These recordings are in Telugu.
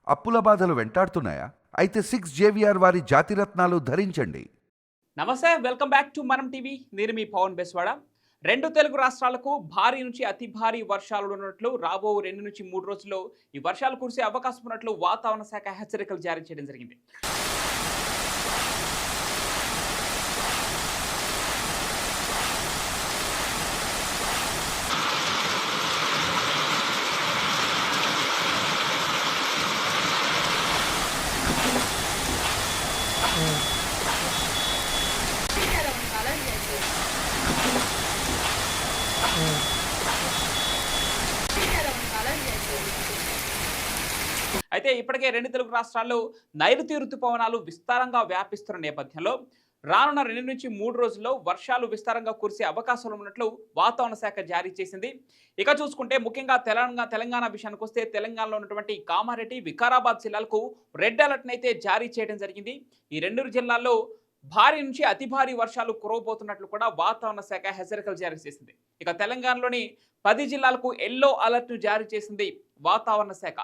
అప్పుల బాధలు వెంటాడుతున్నాయా? అయితే 6 JVR వారి జాతిరత్నాలు ధరించండి. నమస్తే, వెల్కమ్ బ్యాక్ టు మనం టీవీ. నేను మీ పవన్ బెస్వాడ. రెండు తెలుగు రాష్ట్రాలకు భారీ నుంచి అతి భారీ వర్షాలు ఉన్నట్లు రాబో 2 నుంచి 3 రోజుల్లో ఈ వర్షాలు కురిసే అవకాశం ఉన్నట్లు వాతావరణ శాఖ హెచ్చరికలు జారీ చేయడం జరిగింది. అయితే ఇప్పటికే రెండు తెలుగు రాష్ట్రాల్లో నైరుతి రుతుపవనాలు విస్తారంగా వ్యాపిస్తున్న నేపథ్యంలో రానున్న 2 నుంచి 3 రోజుల్లో వర్షాలు విస్తారంగా కురిసే అవకాశాలు ఉన్నట్లు వాతావరణ శాఖ జారీ చేసింది. ఇక చూసుకుంటే ముఖ్యంగా తెలంగాణ విషయానికి వస్తే తెలంగాణలో ఉన్నటువంటి కామారెడ్డి, వికారాబాద్ జిల్లాలకు రెడ్ అలర్ట్ అయితే జారీ చేయడం జరిగింది. ఈ 2 జిల్లాల్లో భారీ నుంచి అతి భారీ వర్షాలు కురవబోతున్నట్లు కూడా వాతావరణ శాఖ హెచ్చరికలు జారీ చేసింది. ఇక తెలంగాణలోని 10 జిల్లాలకు ఎల్లో అలర్ట్ జారీ చేసింది వాతావరణ శాఖ.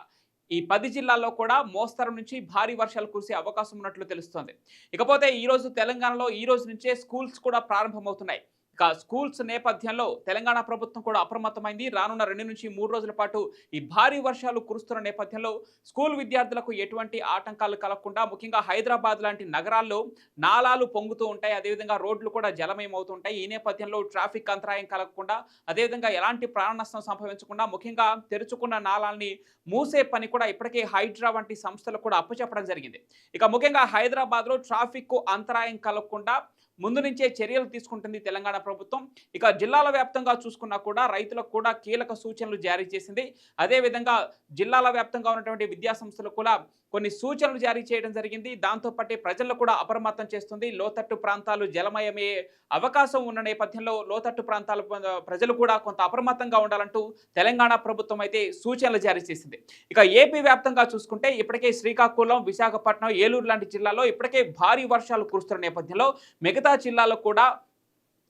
ఈ 10 జిల్లాల్లో కూడా మోస్తరు నుంచి భారీ వర్షాలు కురిసే అవకాశం ఉన్నట్లు తెలుస్తోంది. ఇకపోతే ఈరోజు తెలంగాణలో ఈ రోజు నుంచే స్కూల్స్ కూడా ప్రారంభమవుతున్నాయి. ఇక స్కూల్స్ నేపథ్యంలో తెలంగాణ ప్రభుత్వం కూడా అప్రమత్తమైంది. రానున్న 2 నుంచి 3 రోజుల పాటు ఈ భారీ వర్షాలు కురుస్తున్న నేపథ్యంలో స్కూల్ విద్యార్థులకు ఎటువంటి ఆటంకాలు కలగకుండా ముఖ్యంగా హైదరాబాద్ లాంటి నగరాల్లో నాలాలు పొంగుతూ ఉంటాయి. అదేవిధంగా రోడ్లు కూడా జలమయమవుతుంటాయి. ఈ నేపథ్యంలో ట్రాఫిక్ అంతరాయం కలగకుండా, అదేవిధంగా ఎలాంటి ప్రాణ నష్టం సంభవించకుండా ముఖ్యంగా తెరుచుకున్న నాలాల్ని మూసే పని కూడా ఇప్పటికే హైడ్రా వంటి సంస్థలు కూడా అప్పచెప్పడం జరిగింది. ఇక ముఖ్యంగా హైదరాబాద్లో ట్రాఫిక్ అంతరాయం కలగకుండా ముందు నుంచే చర్యలు తీసుకుంటుంది తెలంగాణ ప్రభుత్వం. ఇక జిల్లాల వ్యాప్తంగా చూసుకున్నా కూడా రైతులకు కూడా కీలక సూచనలు జారీ చేసింది. అదేవిధంగా జిల్లాల వ్యాప్తంగా ఉన్నటువంటి విద్యాసంస్థలు కూడా కొన్ని సూచనలు జారీ చేయడం జరిగింది. దాంతోపాటు ప్రజలను కూడా అప్రమత్తం చేస్తుంది. లోతట్టు ప్రాంతాలు జలమయమయ్యే అవకాశం ఉన్న నేపథ్యంలో లోతట్టు ప్రాంతాల ప్రజలు కూడా కొంత అప్రమత్తంగా ఉండాలంటూ తెలంగాణ ప్రభుత్వం అయితే సూచనలు జారీ చేసింది. ఇక ఏపీ వ్యాప్తంగా చూసుకుంటే ఇప్పటికే శ్రీకాకుళం, విశాఖపట్నం, ఏలూరు లాంటి జిల్లాల్లో ఇప్పటికే భారీ వర్షాలు కురుస్తున్న నేపథ్యంలో మిగతా జిల్లాలో కూడా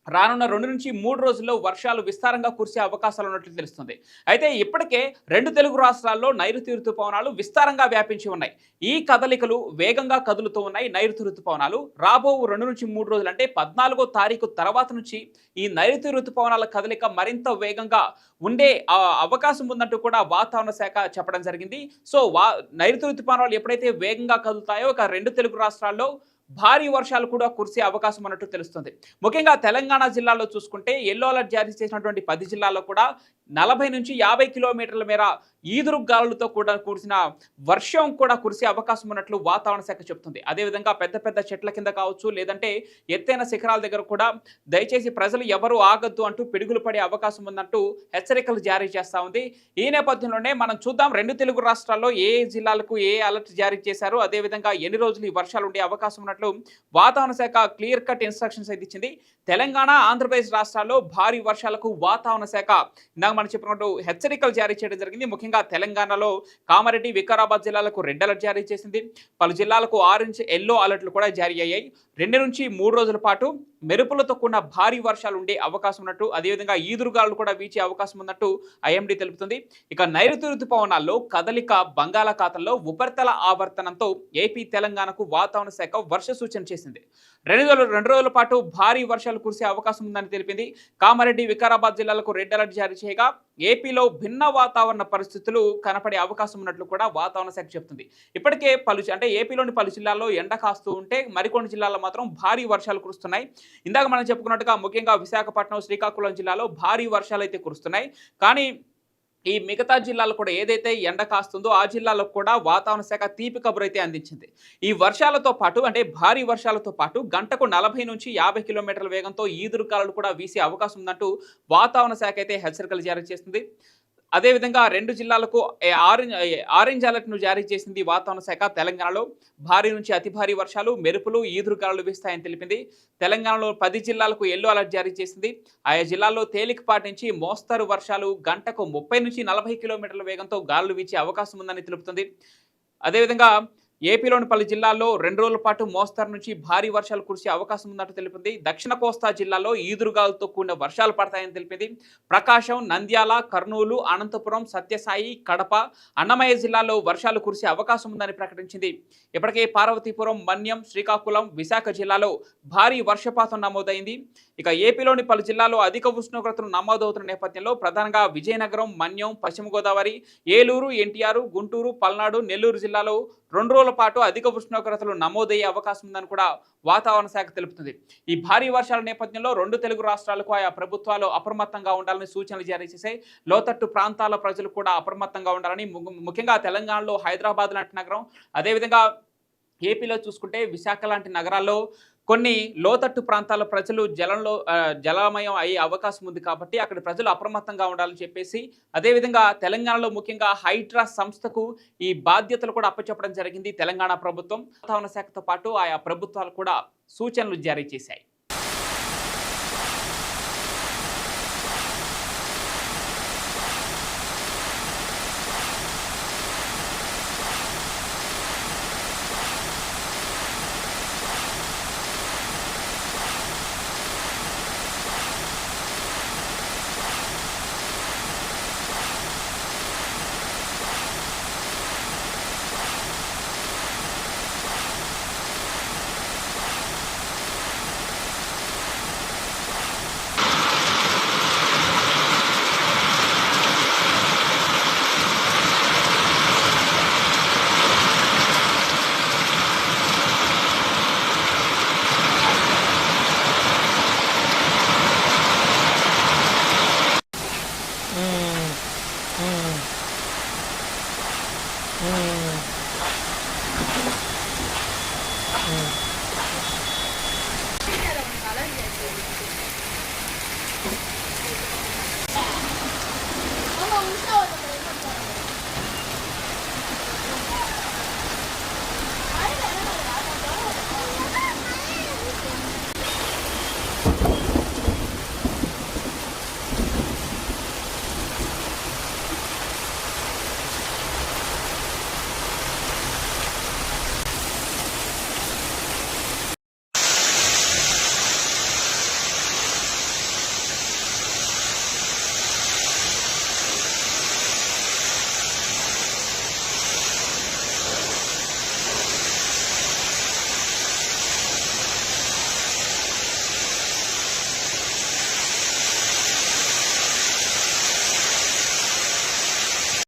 రానున్న 2 నుంచి 3 రోజుల్లో వర్షాలు విస్తారంగా కురిసే అవకాశాలు ఉన్నట్లు తెలుస్తుంది. అయితే ఇప్పటికే 2 తెలుగు రాష్ట్రాల్లో నైరుతి రుతుపవనాలు విస్తారంగా వ్యాపించి ఉన్నాయి. ఈ కదలికలు వేగంగా కదులుతూ ఉన్నాయి. నైరుతి రుతుపవనాలు రాబో 2 నుంచి 3 రోజులు అంటే 14వ తారీఖు తర్వాత నుంచి ఈ నైరుతి రుతుపవనాల కదలిక మరింత వేగంగా ఉండే అవకాశం ఉందంటూ కూడా వాతావరణ శాఖ చెప్పడం జరిగింది. సో నైరుతి రుతుపవనాలు ఎప్పుడైతే వేగంగా కదులుతాయో ఒక 2 తెలుగు రాష్ట్రాల్లో భారీ వర్షాలు కూడా కురిసే అవకాశం ఉన్నట్టు తెలుస్తుంది. ముఖ్యంగా తెలంగాణ జిల్లాలో చూసుకుంటే ఎల్లో అలర్ట్ జారీ చేసినటువంటి 10 జిల్లాల్లో కూడా 40 నుంచి 50 కిలోమీటర్ల మేర ఈదురు గాలులతో కూడా కురిసిన వర్షం కూడా కురిసే అవకాశం ఉన్నట్లు వాతావరణ శాఖ చెప్తుంది. అదేవిధంగా పెద్ద పెద్ద చెట్ల కింద కావచ్చు, లేదంటే ఎత్తైన శిఖరాల దగ్గర కూడా దయచేసి ప్రజలు ఎవరు ఆగద్దు అంటూ పిడుగులు పడే అవకాశం ఉందంటూ హెచ్చరికలు జారీ చేస్తూ ఉంది. ఈ నేపథ్యంలోనే మనం చూద్దాం 2 తెలుగు రాష్ట్రాల్లో ఏ జిల్లాలకు ఏ అలర్ట్ జారీ చేశారు, అదేవిధంగా ఎన్ని రోజులు ఈ వర్షాలు ఉండే అవకాశం ఉన్నట్లు వాతావరణ శాఖ క్లియర్ కట్ ఇన్స్ట్రక్షన్స్ అయితే ఇచ్చింది. తెలంగాణ, ఆంధ్రప్రదేశ్ రాష్ట్రాల్లో భారీ వర్షాలకు వాతావరణ శాఖ మనం చెప్పినట్టు హెచ్చరికలు జారీ చేయడం జరిగింది. ముఖ్యంగా తెలంగాణలో కామారెడ్డి, వికారాబాద్ జిల్లాలకు రెడ్ అలర్ట్ జారీ చేసింది. పలు జిల్లాలకు ఆరెంజ్, ఎల్లో అలర్ట్లు కూడా జారీ అయ్యాయి. 2 నుంచి 3 రోజుల పాటు మెరుపులతో కూడిన భారీ వర్షాలు ఉండే అవకాశం ఉన్నట్టు, అదేవిధంగా ఈదురుగాలు కూడా వీచే అవకాశం ఉన్నట్టు ఐఎండీ తెలుపుతుంది. ఇక నైరుతి రుతుపవనాల్లో కదలిక బంగాళాఖాతంలో ఉపరితల ఆవర్తనంతో ఏపీ, తెలంగాణకు వాతావరణ శాఖ వర్ష సూచన చేసింది. 2 రోజుల పాటు భారీ వర్షాలు కురిసే అవకాశం ఉందని తెలిపింది. కామారెడ్డి, వికారాబాద్ జిల్లాలకు రెడ్ అలర్ట్ జారీ చేయగా ఏపీలో భిన్న వాతావరణ పరిస్థితులు కనపడే అవకాశం ఉన్నట్లు కూడా వాతావరణ శాఖ చెప్తుంది. ఇప్పటికే ఏపీలోని పలు జిల్లాల్లో ఎండ కాస్తూ ఉంటే మరికొన్ని జిల్లాల్లో మాత్రం భారీ వర్షాలు కురుస్తున్నాయి. ఇందాక మనం చెప్పుకున్నట్టుగా ముఖ్యంగా విశాఖపట్నం, శ్రీకాకుళం జిల్లాలో భారీ వర్షాలు అయితే కురుస్తున్నాయి. కానీ ఈ మిగతా జిల్లాలు కూడా ఏదైతే ఎండ కాస్తుందో ఆ జిల్లాలకు కూడా వాతావరణ శాఖ తీపి కబురు అయితే అందించింది. ఈ వర్షాలతో పాటు అంటే భారీ వర్షాలతో పాటు గంటకు 40 నుంచి 50 కిలోమీటర్ల వేగంతో ఈదురుగాలులు కూడా వీసే అవకాశం ఉందంటూ వాతావరణ శాఖ అయితే హెచ్చరికలు జారీ చేస్తుంది. అదేవిధంగా 2 జిల్లాలకు ఆరెంజ్ అలర్ట్ను జారీ చేసింది వాతావరణ శాఖ. తెలంగాణలో భారీ నుంచి అతి భారీ వర్షాలు, మెరుపులు, ఈదురుగాలులు వీస్తాయని తెలిపింది. తెలంగాణలో 10 జిల్లాలకు ఎల్లో అలర్ట్ జారీ చేసింది. ఆయా జిల్లాల్లో తేలికపాటి నుంచి మోస్తరు వర్షాలు, గంటకు 30 నుంచి 40 కిలోమీటర్ల వేగంతో గాలులు వీచే అవకాశం ఉందని తెలుపుతుంది. అదేవిధంగా ఏపీలోని పలు జిల్లాల్లో 2 రోజుల పాటు మోస్తరు నుంచి భారీ వర్షాలు కురిసే అవకాశం ఉన్నట్టు తెలిపింది. దక్షిణ కోస్తా జిల్లాలో ఈదురుగాలులతో కూడిన వర్షాలు పడతాయని తెలిపింది. ప్రకాశం, నంద్యాల, కర్నూలు, అనంతపురం, సత్యసాయి, కడప, అన్నమయ్య జిల్లాల్లో వర్షాలు కురిసే అవకాశం ఉందని ప్రకటించింది. ఇప్పటికే పార్వతీపురం, మన్యం, శ్రీకాకుళం, విశాఖ జిల్లాలో భారీ వర్షపాతం నమోదైంది. ఇక ఏపీలోని పలు జిల్లాల్లో అధిక ఉష్ణోగ్రతలు నమోదవుతున్న నేపథ్యంలో ప్రధానంగా విజయనగరం, మన్యం, పశ్చిమ గోదావరి, ఏలూరు, ఎన్టీఆర్, గుంటూరు, పల్నాడు, నెల్లూరు జిల్లాలో 2 రోజుల పాటు అధిక ఉష్ణోగ్రతలు నమోదయ్యే అవకాశం ఉందని కూడా వాతావరణ శాఖ తెలుపుతుంది. ఈ భారీ వర్షాల నేపథ్యంలో 2 తెలుగు రాష్ట్రాలకు ఆయా ప్రభుత్వాలు అప్రమత్తంగా ఉండాలని సూచనలు జారీ చేశాయి. లోతట్టు ప్రాంతాల ప్రజలు కూడా అప్రమత్తంగా ఉండాలని, ముఖ్యంగా తెలంగాణలో హైదరాబాద్ లాంటి నగరం, అదేవిధంగా ఏపీలో చూసుకుంటే విశాఖ లాంటి నగరాల్లో కొన్ని లోతట్టు ప్రాంతాల ప్రజలు జలమయం అయ్యే అవకాశం ఉంది కాబట్టి అక్కడ ప్రజలు అప్రమత్తంగా ఉండాలని చెప్పేసి, అదేవిధంగా తెలంగాణలో ముఖ్యంగా హైడ్రా సంస్థకు ఈ బాధ్యతలు కూడా అప్పచెప్పడం జరిగింది తెలంగాణ ప్రభుత్వం. వాతావరణ శాఖతో పాటు ఆయా ప్రభుత్వాలు కూడా సూచనలు జారీ చేశాయి.